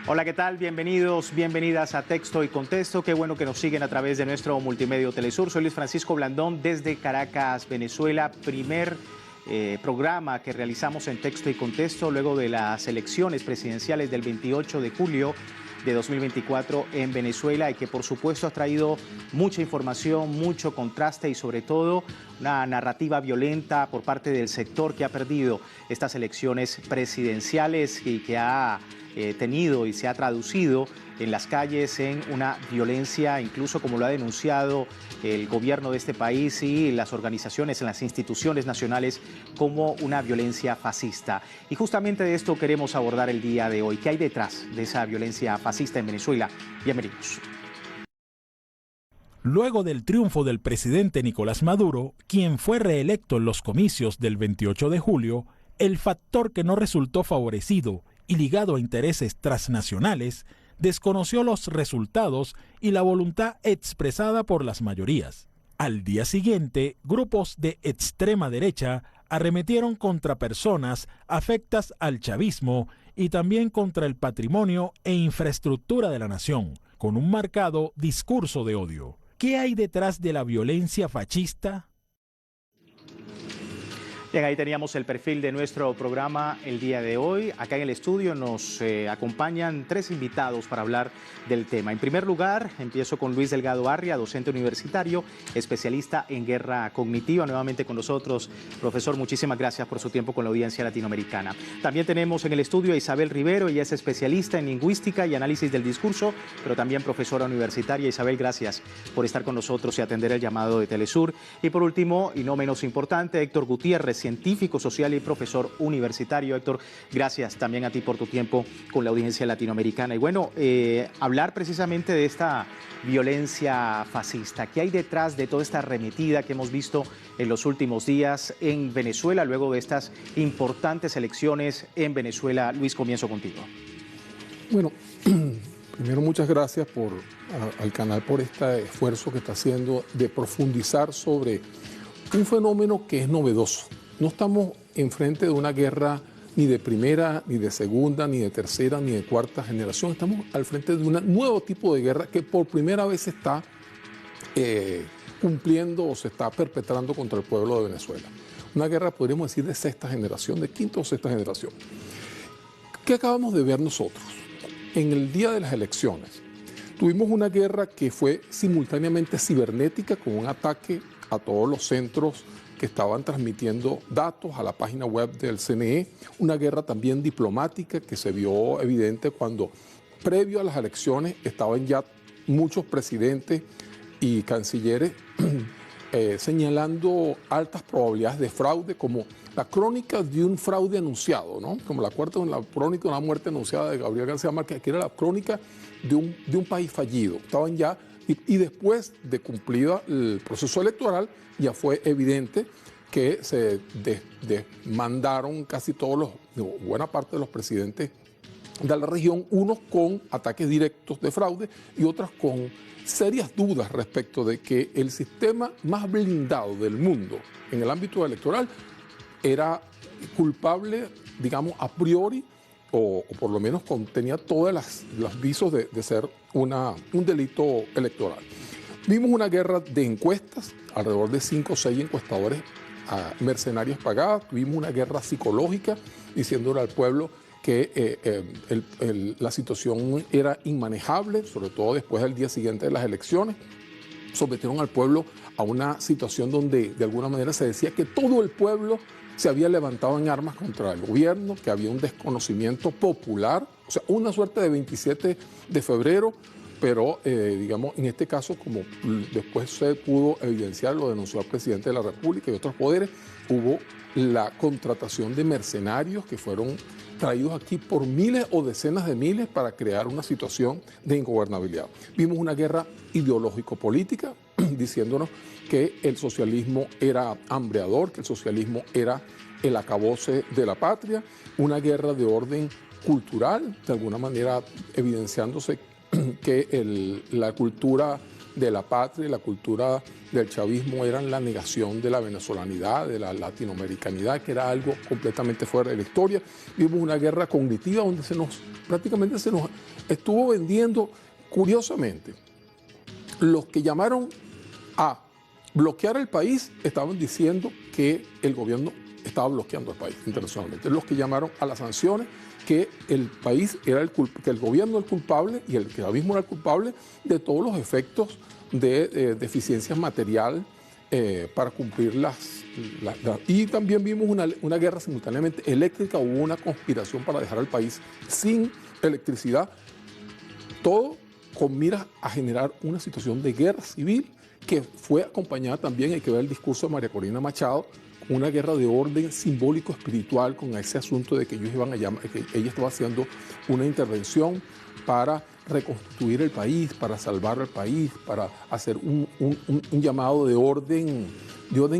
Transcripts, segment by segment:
Hola, ¿qué tal? Bienvenidos, bienvenidas a Texto y Contexto. Qué bueno que nos siguen a través de nuestro multimedio Telesur. Soy Luis Francisco Blandón desde Caracas, Venezuela. Primer programa que realizamos en Texto y Contexto luego de las elecciones presidenciales del 28 de julio de 2024 en Venezuela, y que por supuesto ha traído mucha información, mucho contraste y sobre todo una narrativa violenta por parte del sector que ha perdido estas elecciones presidenciales y que ha tenido y se ha traducido en las calles en una violencia, incluso como lo ha denunciado el gobierno de este país y las organizaciones, en las instituciones nacionales, como una violencia fascista. Y justamente de esto queremos abordar el día de hoy. ¿Qué hay detrás de esa violencia fascista en Venezuela? Bienvenidos. Luego del triunfo del presidente Nicolás Maduro, quien fue reelecto en los comicios del 28 de julio, el factor que no resultó favorecido y ligado a intereses transnacionales, desconoció los resultados y la voluntad expresada por las mayorías. Al día siguiente, grupos de extrema derecha arremetieron contra personas afectas al chavismo y también contra el patrimonio e infraestructura de la nación, con un marcado discurso de odio. ¿Qué hay detrás de la violencia fascista? Bien, ahí teníamos el perfil de nuestro programa el día de hoy. Acá en el estudio nos acompañan tres invitados para hablar del tema. En primer lugar, empiezo con Luis Delgado Arria, docente universitario, especialista en guerra cognitiva. Nuevamente con nosotros, profesor, muchísimas gracias por su tiempo con la audiencia latinoamericana. También tenemos en el estudio a Isabel Rivero, ella es especialista en lingüística y análisis del discurso, pero también profesora universitaria. Isabel, gracias por estar con nosotros y atender el llamado de Telesur. Y por último, y no menos importante, Héctor Gutiérrez, científico social y profesor universitario. Héctor, gracias también a ti por tu tiempo con la audiencia latinoamericana. Y bueno, hablar precisamente de esta violencia fascista. ¿Qué hay detrás de toda esta arremetida que hemos visto en los últimos días en Venezuela, luego de estas importantes elecciones en Venezuela? Luis, comienzo contigo. Bueno, primero muchas gracias al canal por este esfuerzo que está haciendo de profundizar sobre un fenómeno que es novedoso. No estamos enfrente de una guerra ni de primera, ni de segunda, ni de tercera, ni de cuarta generación. Estamos al frente de un nuevo tipo de guerra que por primera vez se está cumpliendo o se está perpetrando contra el pueblo de Venezuela. Una guerra, podríamos decir, de sexta generación, de quinta o sexta generación. ¿Qué acabamos de ver nosotros? En el día de las elecciones, tuvimos una guerra que fue simultáneamente cibernética, con un ataque a todos los centros que estaban transmitiendo datos a la página web del CNE, una guerra también diplomática que se vio evidente cuando, previo a las elecciones, estaban ya muchos presidentes y cancilleres señalando altas probabilidades de fraude, como la crónica de un fraude anunciado, ¿no? Como la crónica de una muerte anunciada de Gabriel García Márquez, que era la crónica de un país fallido. Estaban ya, y después de cumplido el proceso electoral, ya fue evidente que se desmandaron casi todos buena parte de los presidentes de la región, unos con ataques directos de fraude y otros con serias dudas respecto de que el sistema más blindado del mundo en el ámbito electoral era culpable, digamos, a priori, o por lo menos tenía todos los visos de ser un delito electoral. Vimos una guerra de encuestas, alrededor de 5 o 6 encuestadores mercenarios pagados. Tuvimos una guerra psicológica, diciéndole al pueblo que la situación era inmanejable, sobre todo después del día siguiente de las elecciones. Sometieron al pueblo a una situación donde de alguna manera se decía que todo el pueblo se había levantado en armas contra el gobierno, que había un desconocimiento popular, o sea, una suerte de 27 de febrero, pero digamos, en este caso, como después se pudo evidenciar, lo denunció el presidente de la República y otros poderes, hubo la contratación de mercenarios que fueron traídos aquí por miles o decenas de miles para crear una situación de ingobernabilidad. Vimos una guerra ideológico-política diciéndonos que el socialismo era hambreador, que el socialismo era el acabose de la patria, una guerra de orden cultural, de alguna manera evidenciándose que la cultura de la patria y la cultura del chavismo eran la negación de la venezolanidad, de la latinoamericanidad, que era algo completamente fuera de la historia. Vimos una guerra cognitiva donde prácticamente se nos estuvo vendiendo, curiosamente, los que llamaron a bloquear el país estaban diciendo que el gobierno estaba bloqueando el país internacionalmente. Los que llamaron a las sanciones que el país era que el gobierno era el culpable y el chavismo era el culpable de todos los efectos de deficiencias material para cumplir y también vimos una guerra simultáneamente eléctrica. Hubo una conspiración para dejar al país sin electricidad, todo con miras a generar una situación de guerra civil que fue acompañada también, hay que ver el discurso de María Corina Machado, con una guerra de orden simbólico espiritual, con ese asunto de que ellos iban a llamar, que ella estaba haciendo una intervención para reconstruir el país, para salvar al país, para hacer un llamado de orden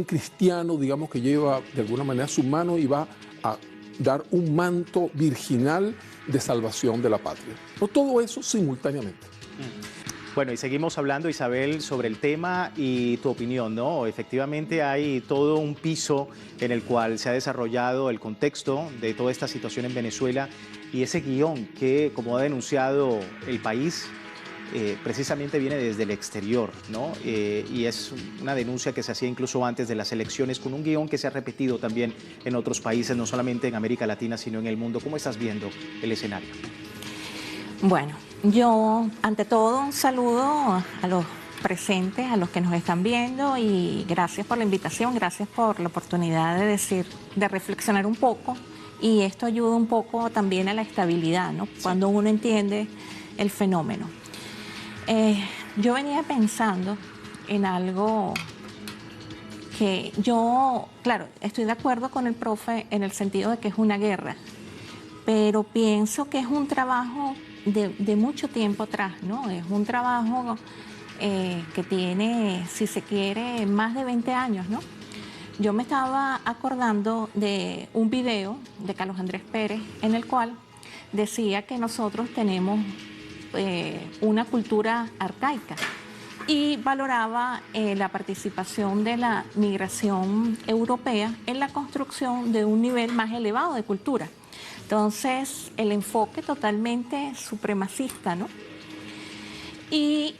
cristiano, digamos, que lleva de alguna manera su mano y va a dar un manto virginal de salvación de la patria. Pero todo eso simultáneamente. Bueno, y seguimos hablando, Isabel, sobre el tema y tu opinión, ¿no? Efectivamente hay todo un piso en el cual se ha desarrollado el contexto de toda esta situación en Venezuela y ese guión que, como ha denunciado el país, precisamente viene desde el exterior, ¿no? Y es una denuncia que se hacía incluso antes de las elecciones, con un guión que se ha repetido también en otros países, no solamente en América Latina, sino en el mundo. ¿Cómo estás viendo el escenario? Bueno, yo ante todo un saludo a los presentes, a los que nos están viendo, y gracias por la invitación, gracias por la oportunidad de reflexionar un poco, y esto ayuda un poco también a la estabilidad, ¿no? Sí. Cuando uno entiende el fenómeno. Yo venía pensando en algo que yo, claro, estoy de acuerdo con el profe en el sentido de que es una guerra, pero pienso que es un trabajo de mucho tiempo atrás, ¿no? Es un trabajo que tiene, si se quiere, más de 20 años, ¿no? Yo me estaba acordando de un video de Carlos Andrés Pérez en el cual decía que nosotros tenemos una cultura arcaica y valoraba la participación de la migración europea en la construcción de un nivel más elevado de cultura. Entonces, el enfoque totalmente supremacista, ¿no? Y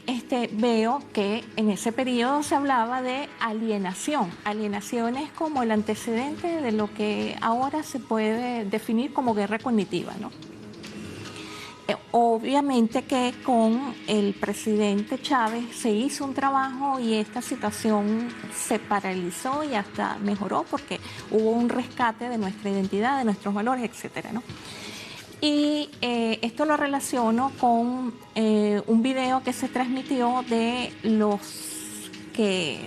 veo que en ese periodo se hablaba de alienación. Alienación es como el antecedente de lo que ahora se puede definir como guerra cognitiva, ¿no? Obviamente que con el presidente Chávez se hizo un trabajo y esta situación se paralizó y hasta mejoró porque hubo un rescate de nuestra identidad, de nuestros valores, etcétera, ¿no? Y esto lo relaciono con un video que se transmitió de los que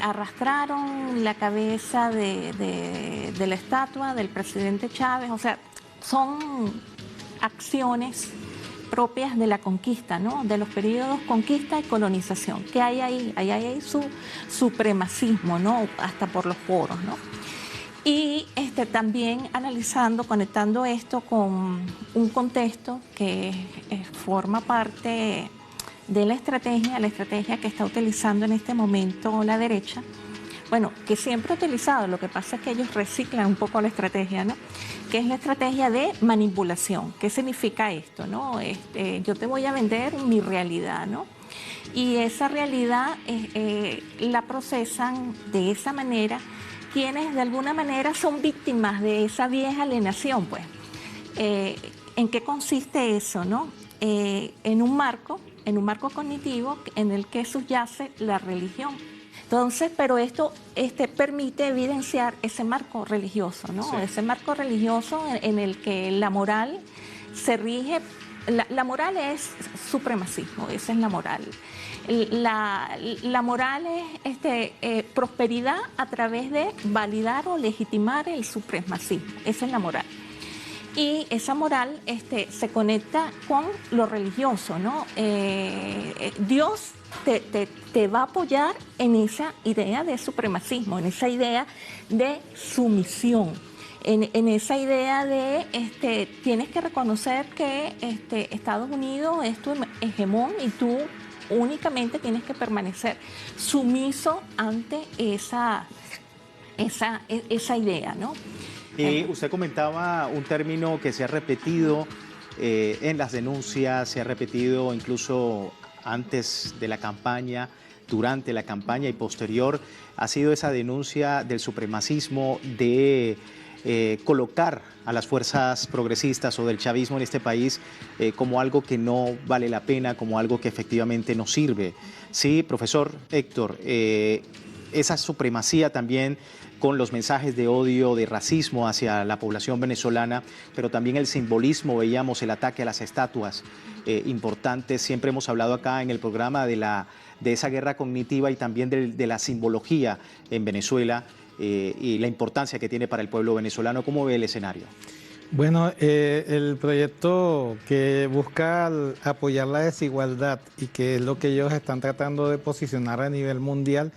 arrastraron la cabeza de la estatua del presidente Chávez. O sea, son acciones propias de la conquista, ¿no? De los periodos conquista y colonización, que hay ahí su supremacismo, ¿no? Hasta por los poros, ¿no? Y también analizando, conectando esto con un contexto que forma parte de la estrategia que está utilizando en este momento la derecha, bueno, que siempre ha utilizado, lo que pasa es que ellos reciclan un poco la estrategia, ¿no? Que es la estrategia de manipulación. ¿Qué significa esto, no? Yo te voy a vender mi realidad, ¿no? Y esa realidad la procesan de esa manera quienes de alguna manera son víctimas de esa vieja alienación, pues. ¿En qué consiste eso, no? En un marco cognitivo en el que subyace la religión. Entonces, pero esto permite evidenciar ese marco religioso, ¿no? Sí. Ese marco religioso en el que la moral se rige. La moral es supremacismo, esa es la moral. La moral es prosperidad a través de validar o legitimar el supremacismo, esa es la moral. Y esa moral se conecta con lo religioso, ¿no? Dios te va a apoyar en esa idea de supremacismo, en esa idea de sumisión, en esa idea de tienes que reconocer que Estados Unidos es tu hegemón y tú únicamente tienes que permanecer sumiso ante esa idea, ¿no? Usted comentaba un término que se ha repetido en las denuncias, se ha repetido incluso antes de la campaña, durante la campaña y posterior, ha sido esa denuncia del supremacismo, de colocar a las fuerzas progresistas o del chavismo en este país como algo que no vale la pena, como algo que efectivamente no sirve. Sí, profesor Héctor, esa supremacía también con los mensajes de odio, de racismo hacia la población venezolana, pero también el simbolismo, veíamos el ataque a las estatuas importantes. Siempre hemos hablado acá en el programa de esa guerra cognitiva y también de la simbología en Venezuela y la importancia que tiene para el pueblo venezolano. ¿Cómo ve el escenario? Bueno, el proyecto que busca apoyar la desigualdad y que es lo que ellos están tratando de posicionar a nivel mundial,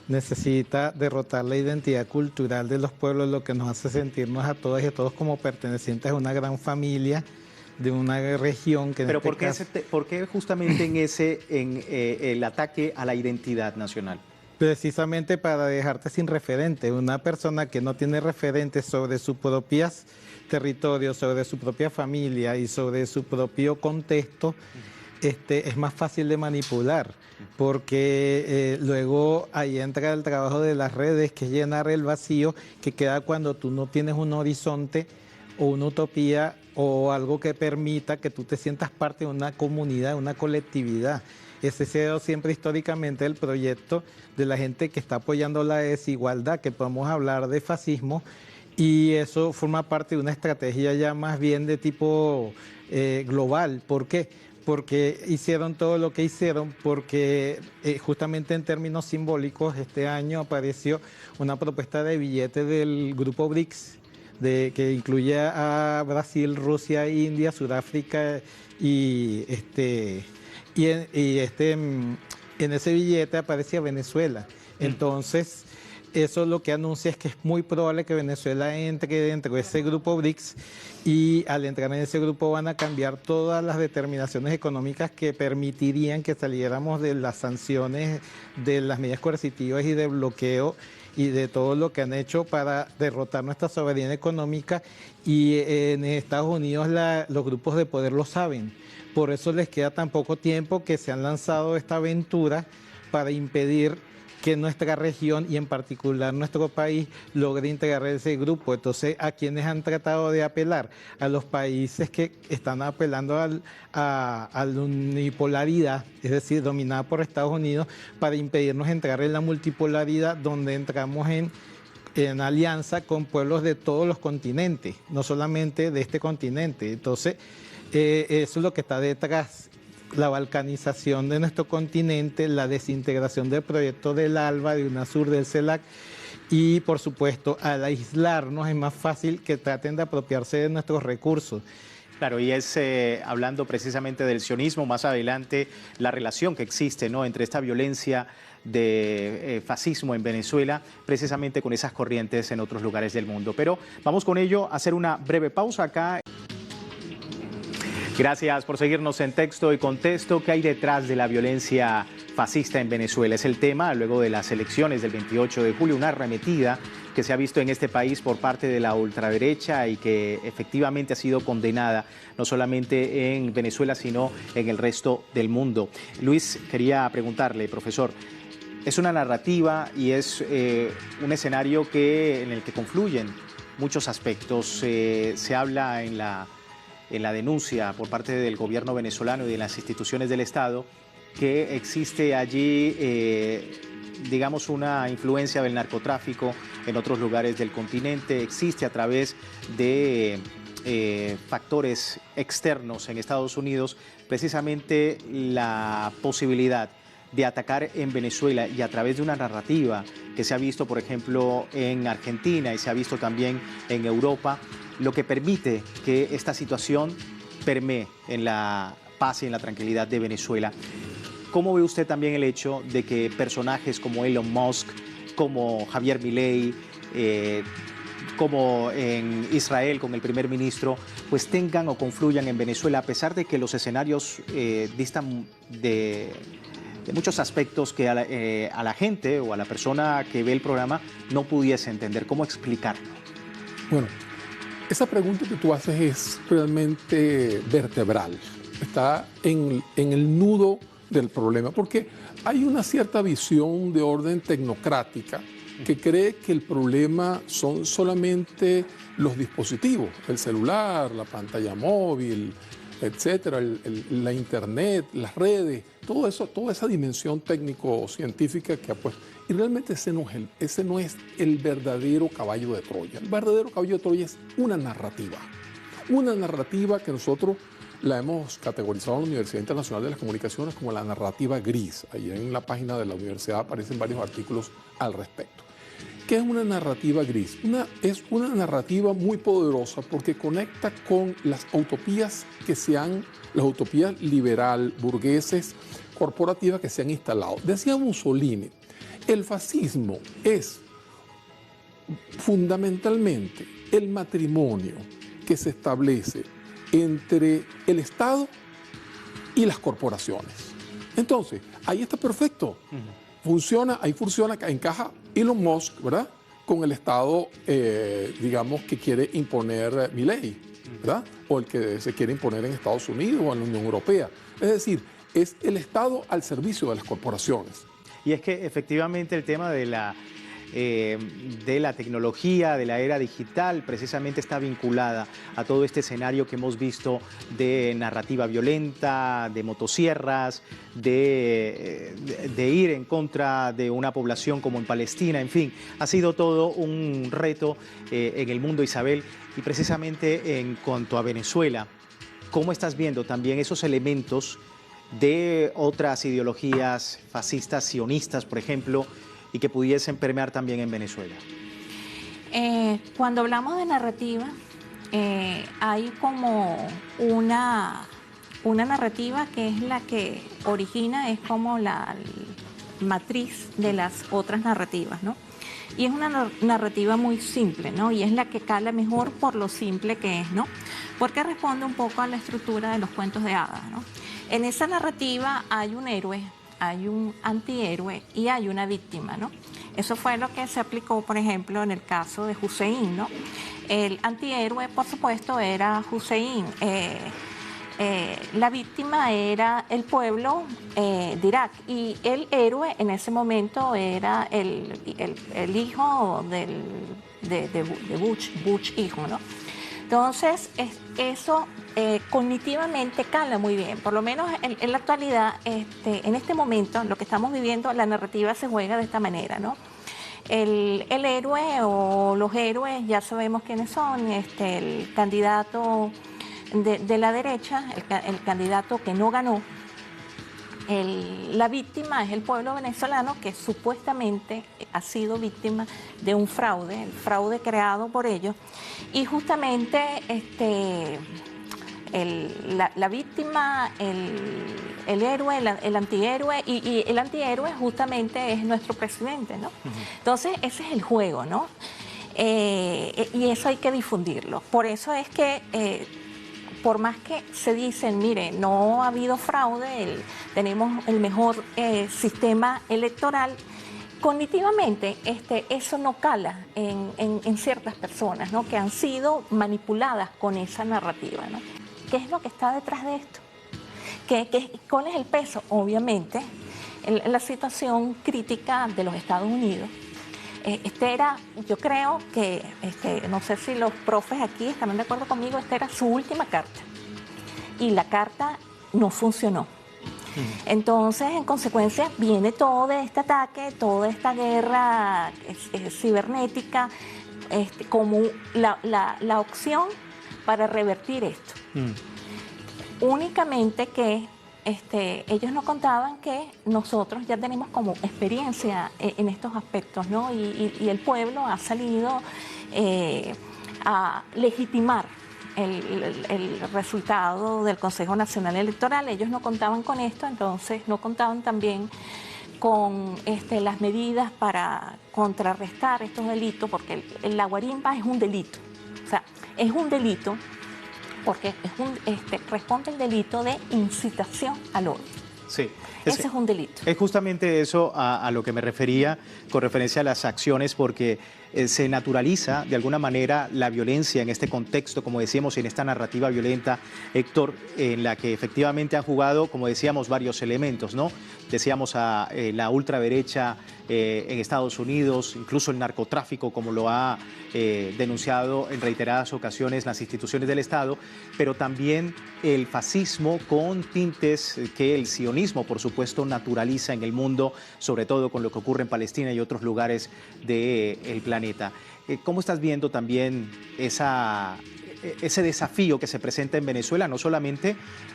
necesita derrotar la identidad cultural de los pueblos, lo que nos hace sentirnos a todas y a todos como pertenecientes a una gran familia de una región que... Pero ¿por qué justamente en el ataque a la identidad nacional? Precisamente para dejarte sin referente. Una persona que no tiene referentes sobre sus propios territorios, sobre su propia familia y sobre su propio contexto, es más fácil de manipular, porque luego ahí entra el trabajo de las redes, que es llenar el vacío que queda cuando tú no tienes un horizonte o una utopía o algo que permita que tú te sientas parte de una comunidad, una colectividad. Ese ha sido siempre históricamente el proyecto de la gente que está apoyando la desigualdad, que podemos hablar de fascismo, y eso forma parte de una estrategia ya más bien de tipo global. ¿Por qué? Porque hicieron todo lo que hicieron, porque justamente en términos simbólicos este año apareció una propuesta de billete del grupo BRICS, que incluye a Brasil, Rusia, India, Sudáfrica y en ese billete aparecía Venezuela. Entonces, eso lo que anuncia es que es muy probable que Venezuela entre dentro de ese grupo BRICS, y al entrar en ese grupo van a cambiar todas las determinaciones económicas que permitirían que saliéramos de las sanciones, de las medidas coercitivas y de bloqueo y de todo lo que han hecho para derrotar nuestra soberanía económica. Y en Estados Unidos los grupos de poder lo saben. Por eso les queda tan poco tiempo que se han lanzado esta aventura para impedir que nuestra región y en particular nuestro país logre integrar ese grupo. Entonces, ¿a quiénes han tratado de apelar? A los países que están apelando a la unipolaridad, es decir, dominada por Estados Unidos, para impedirnos entrar en la multipolaridad, donde entramos en alianza con pueblos de todos los continentes, no solamente de este continente. Entonces, eso es lo que está detrás. La balcanización de nuestro continente, la desintegración del proyecto del ALBA, de UNASUR, del CELAC, y por supuesto al aislarnos es más fácil que traten de apropiarse de nuestros recursos. Claro, y es hablando precisamente del sionismo, más adelante la relación que existe, ¿no?, entre esta violencia de fascismo en Venezuela, precisamente con esas corrientes en otros lugares del mundo. Pero vamos con ello a hacer una breve pausa acá. Gracias por seguirnos en Texto y Contexto. ¿Qué hay detrás de la violencia fascista en Venezuela? Es el tema luego de las elecciones del 28 de julio, una arremetida que se ha visto en este país por parte de la ultraderecha y que efectivamente ha sido condenada no solamente en Venezuela, sino en el resto del mundo. Luis, quería preguntarle, profesor, es una narrativa y es un escenario en el que confluyen muchos aspectos. Se habla en la denuncia por parte del gobierno venezolano y de las instituciones del Estado que existe allí, digamos, una influencia del narcotráfico en otros lugares del continente. Existe a través de factores externos en Estados Unidos precisamente la posibilidad de atacar en Venezuela, y a través de una narrativa que se ha visto, por ejemplo, en Argentina y se ha visto también en Europa, lo que permite que esta situación permee en la paz y en la tranquilidad de Venezuela. ¿Cómo ve usted también el hecho de que personajes como Elon Musk, como Javier Milei, como en Israel con el primer ministro, pues tengan o confluyan en Venezuela, a pesar de que los escenarios distan muchos aspectos que a la gente o a la persona que ve el programa no pudiese entender. ¿Cómo explicarlo? Bueno, esa pregunta que tú haces es realmente vertebral. Está en el nudo del problema, porque hay una cierta visión de orden tecnocrática que cree que el problema son solamente los dispositivos, el celular, la pantalla móvil, etcétera, la internet, las redes, todo eso, toda esa dimensión técnico-científica que ha puesto. Y realmente ese no es el verdadero caballo de Troya. El verdadero caballo de Troya es una narrativa que nosotros la hemos categorizado en la Universidad Internacional de las Comunicaciones como la narrativa gris. Ahí en la página de la universidad aparecen varios artículos al respecto. ¿Qué es una narrativa gris? Es una narrativa muy poderosa porque conecta con las utopías las utopías liberal, burgueses, corporativas que se han instalado. Decía Mussolini, el fascismo es fundamentalmente el matrimonio que se establece entre el Estado y las corporaciones. Entonces, ahí está perfecto. Ahí funciona, encaja Elon Musk, ¿verdad? Con el Estado, digamos, que quiere imponer Milei, ¿verdad? O el que se quiere imponer en Estados Unidos o en la Unión Europea. Es decir, es el Estado al servicio de las corporaciones. Y es que efectivamente el tema de la tecnología, de la era digital, precisamente está vinculada a todo este escenario que hemos visto de narrativa violenta, de motosierras, de ir en contra de una población como en Palestina. En fin, ha sido todo un reto en el mundo, Isabel. Y precisamente en cuanto a Venezuela, ¿cómo estás viendo también esos elementos de otras ideologías fascistas, sionistas, por ejemplo, y que pudiesen permear también en Venezuela? Cuando hablamos de narrativa, hay como una narrativa que es la que origina, es como la matriz de las otras narrativas, ¿no? Y es una narrativa muy simple, ¿no? Y es la que cala mejor por lo simple que es, ¿no? Porque responde un poco a la estructura de los cuentos de hadas, ¿no? En esa narrativa hay un héroe, hay un antihéroe y hay una víctima, ¿no? Eso fue lo que se aplicó, por ejemplo, en el caso de Hussein, ¿no? El antihéroe, por supuesto, era Hussein. La víctima era el pueblo de Irak y el héroe en ese momento era el hijo de Bush hijo, ¿no? Entonces, eso cognitivamente cala muy bien. Por lo menos en la actualidad, en este momento, lo que estamos viviendo, la narrativa se juega de esta manera, ¿no? El héroe o los héroes, ya sabemos quiénes son, el candidato de la derecha, el candidato que no ganó. La víctima es el pueblo venezolano que supuestamente ha sido víctima de un fraude, el fraude creado por ellos. Y justamente la víctima, el héroe, el antihéroe, y el antihéroe justamente es nuestro presidente, ¿no? Entonces ese es el juego, ¿no? Y eso hay que difundirlo. Por eso es que por más que se dicen, mire, no ha habido fraude, tenemos el mejor sistema electoral, cognitivamente eso no cala en ciertas personas, ¿no? Que han sido manipuladas con esa narrativa, ¿no? ¿Qué es lo que está detrás de esto? ¿Cuál es el peso? Obviamente, la situación crítica de los Estados Unidos. Yo creo que, no sé si los profes aquí estarán de acuerdo conmigo, esta era su última carta. Y la carta no funcionó. Entonces, en consecuencia, viene todo este ataque, toda esta guerra cibernética, como la opción para revertir esto. Únicamente que ellos no contaban que nosotros ya tenemos como experiencia en estos aspectos, ¿no? Y el pueblo ha salido a legitimar el resultado del Consejo Nacional Electoral. Ellos no contaban con esto, entonces no contaban también con las medidas para contrarrestar estos delitos, porque la guarimba es un delito. O sea, es un delito porque responde el delito de incitación al odio. Sí. Ese es un delito. Es justamente eso a lo que me refería con referencia a las acciones, porque se naturaliza de alguna manera la violencia en este contexto, como decíamos, en esta narrativa violenta, Héctor, en la que efectivamente han jugado, como decíamos, varios elementos, ¿no? Decíamos a la ultraderecha en Estados Unidos, incluso el narcotráfico, como lo ha denunciado en reiteradas ocasiones las instituciones del Estado, pero también el fascismo con tintes que el sionismo, por supuesto, naturaliza en el mundo, sobre todo con lo que ocurre en Palestina y otros lugares del planeta. ¿Cómo estás viendo también ese desafío que se presenta en Venezuela, no solamente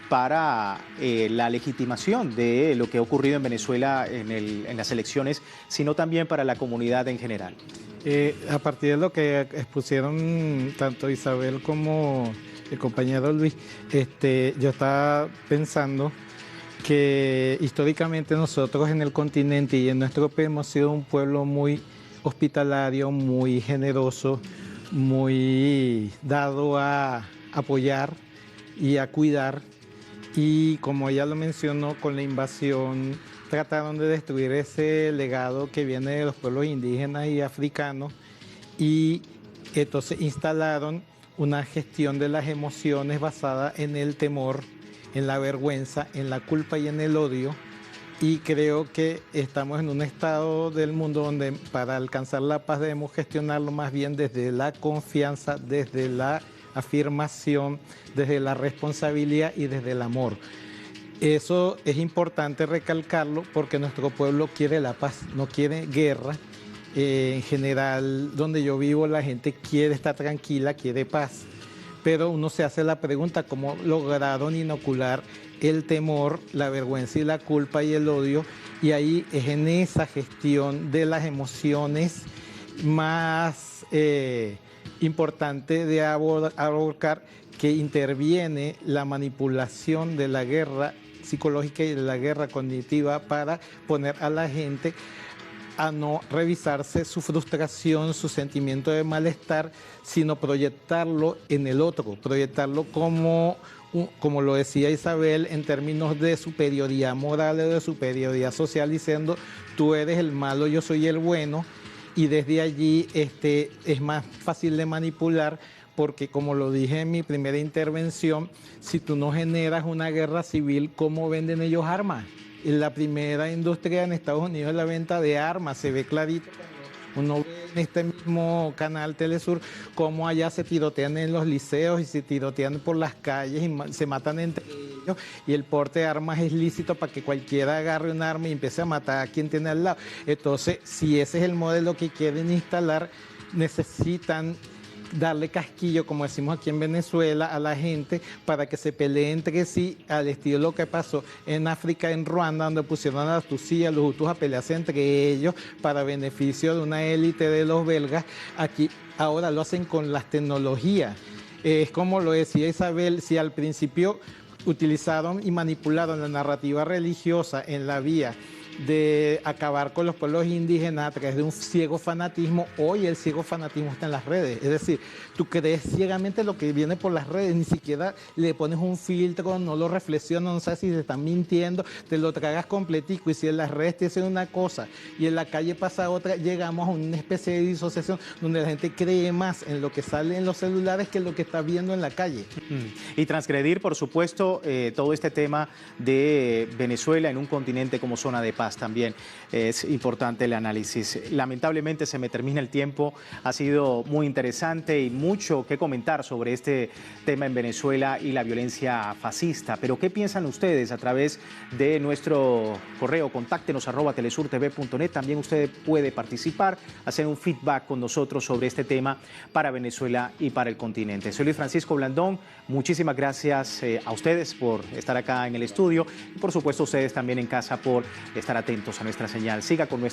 para la legitimación de lo que ha ocurrido en Venezuela en las elecciones, sino también para la comunidad en general? A partir de lo que expusieron tanto Isabel como el compañero Luis, yo estaba pensando que históricamente nosotros en el continente y en nuestro país hemos sido un pueblo muy hospitalario, muy generoso, muy dado a apoyar y a cuidar. Y como ella lo mencionó, con la invasión trataron de destruir ese legado que viene de los pueblos indígenas y africanos, y entonces instalaron una gestión de las emociones basada en el temor, en la vergüenza, en la culpa y en el odio. Y creo que estamos en un estado del mundo donde para alcanzar la paz debemos gestionarlo más bien desde la confianza, desde la afirmación, desde la responsabilidad y desde el amor. Eso es importante recalcarlo porque nuestro pueblo quiere la paz, no quiere guerra. En general, donde yo vivo, la gente quiere estar tranquila, quiere paz. Pero uno se hace la pregunta, ¿cómo lograron inocular el temor, la vergüenza y la culpa y el odio? Y ahí es en esa gestión de las emociones más importante de abordar que interviene la manipulación de la guerra psicológica y de la guerra cognitiva para poner a la gente a no revisarse su frustración, su sentimiento de malestar, sino proyectarlo en el otro, proyectarlo como lo decía Isabel, en términos de superioridad moral o de superioridad social, diciendo tú eres el malo, yo soy el bueno, y desde allí es más fácil de manipular, porque como lo dije en mi primera intervención, si tú no generas una guerra civil, ¿cómo venden ellos armas? La primera industria en Estados Unidos es la venta de armas, se ve clarito cuando uno ve en este mismo canal Telesur cómo allá se tirotean en los liceos y se tirotean por las calles y se matan entre ellos, y el porte de armas es lícito para que cualquiera agarre un arma y empiece a matar a quien tiene al lado. Entonces, si ese es el modelo que quieren instalar, necesitan darle casquillo, como decimos aquí en Venezuela, a la gente para que se pelee entre sí, al estilo de lo que pasó en África, en Ruanda, donde pusieron a las Tutsis y a los Hutus a pelearse entre ellos para beneficio de una élite de los belgas. Aquí ahora lo hacen con las tecnologías. Es como lo decía Isabel, si al principio utilizaron y manipularon la narrativa religiosa en la vía de acabar con los pueblos indígenas a través de un ciego fanatismo, hoy el ciego fanatismo está en las redes. Es decir, tú crees ciegamente lo que viene por las redes, ni siquiera le pones un filtro, no lo reflexionas, no sabes si te están mintiendo, te lo tragas completico, y si en las redes te dicen una cosa y en la calle pasa otra, llegamos a una especie de disociación donde la gente cree más en lo que sale en los celulares que en lo que está viendo en la calle. Y transgredir, por supuesto, todo este tema de Venezuela en un continente como zona de paz también. Es importante el análisis. Lamentablemente se me termina el tiempo. Ha sido muy interesante y mucho que comentar sobre este tema en Venezuela y la violencia fascista. Pero ¿qué piensan ustedes? A través de nuestro correo, contáctenos @telesurtv.net. También usted puede participar, hacer un feedback con nosotros sobre este tema para Venezuela y para el continente. Soy Luis Francisco Blandón. Muchísimas gracias a ustedes por estar acá en el estudio y por supuesto a ustedes también en casa por estar atentos a nuestra señal. Siga con nuestra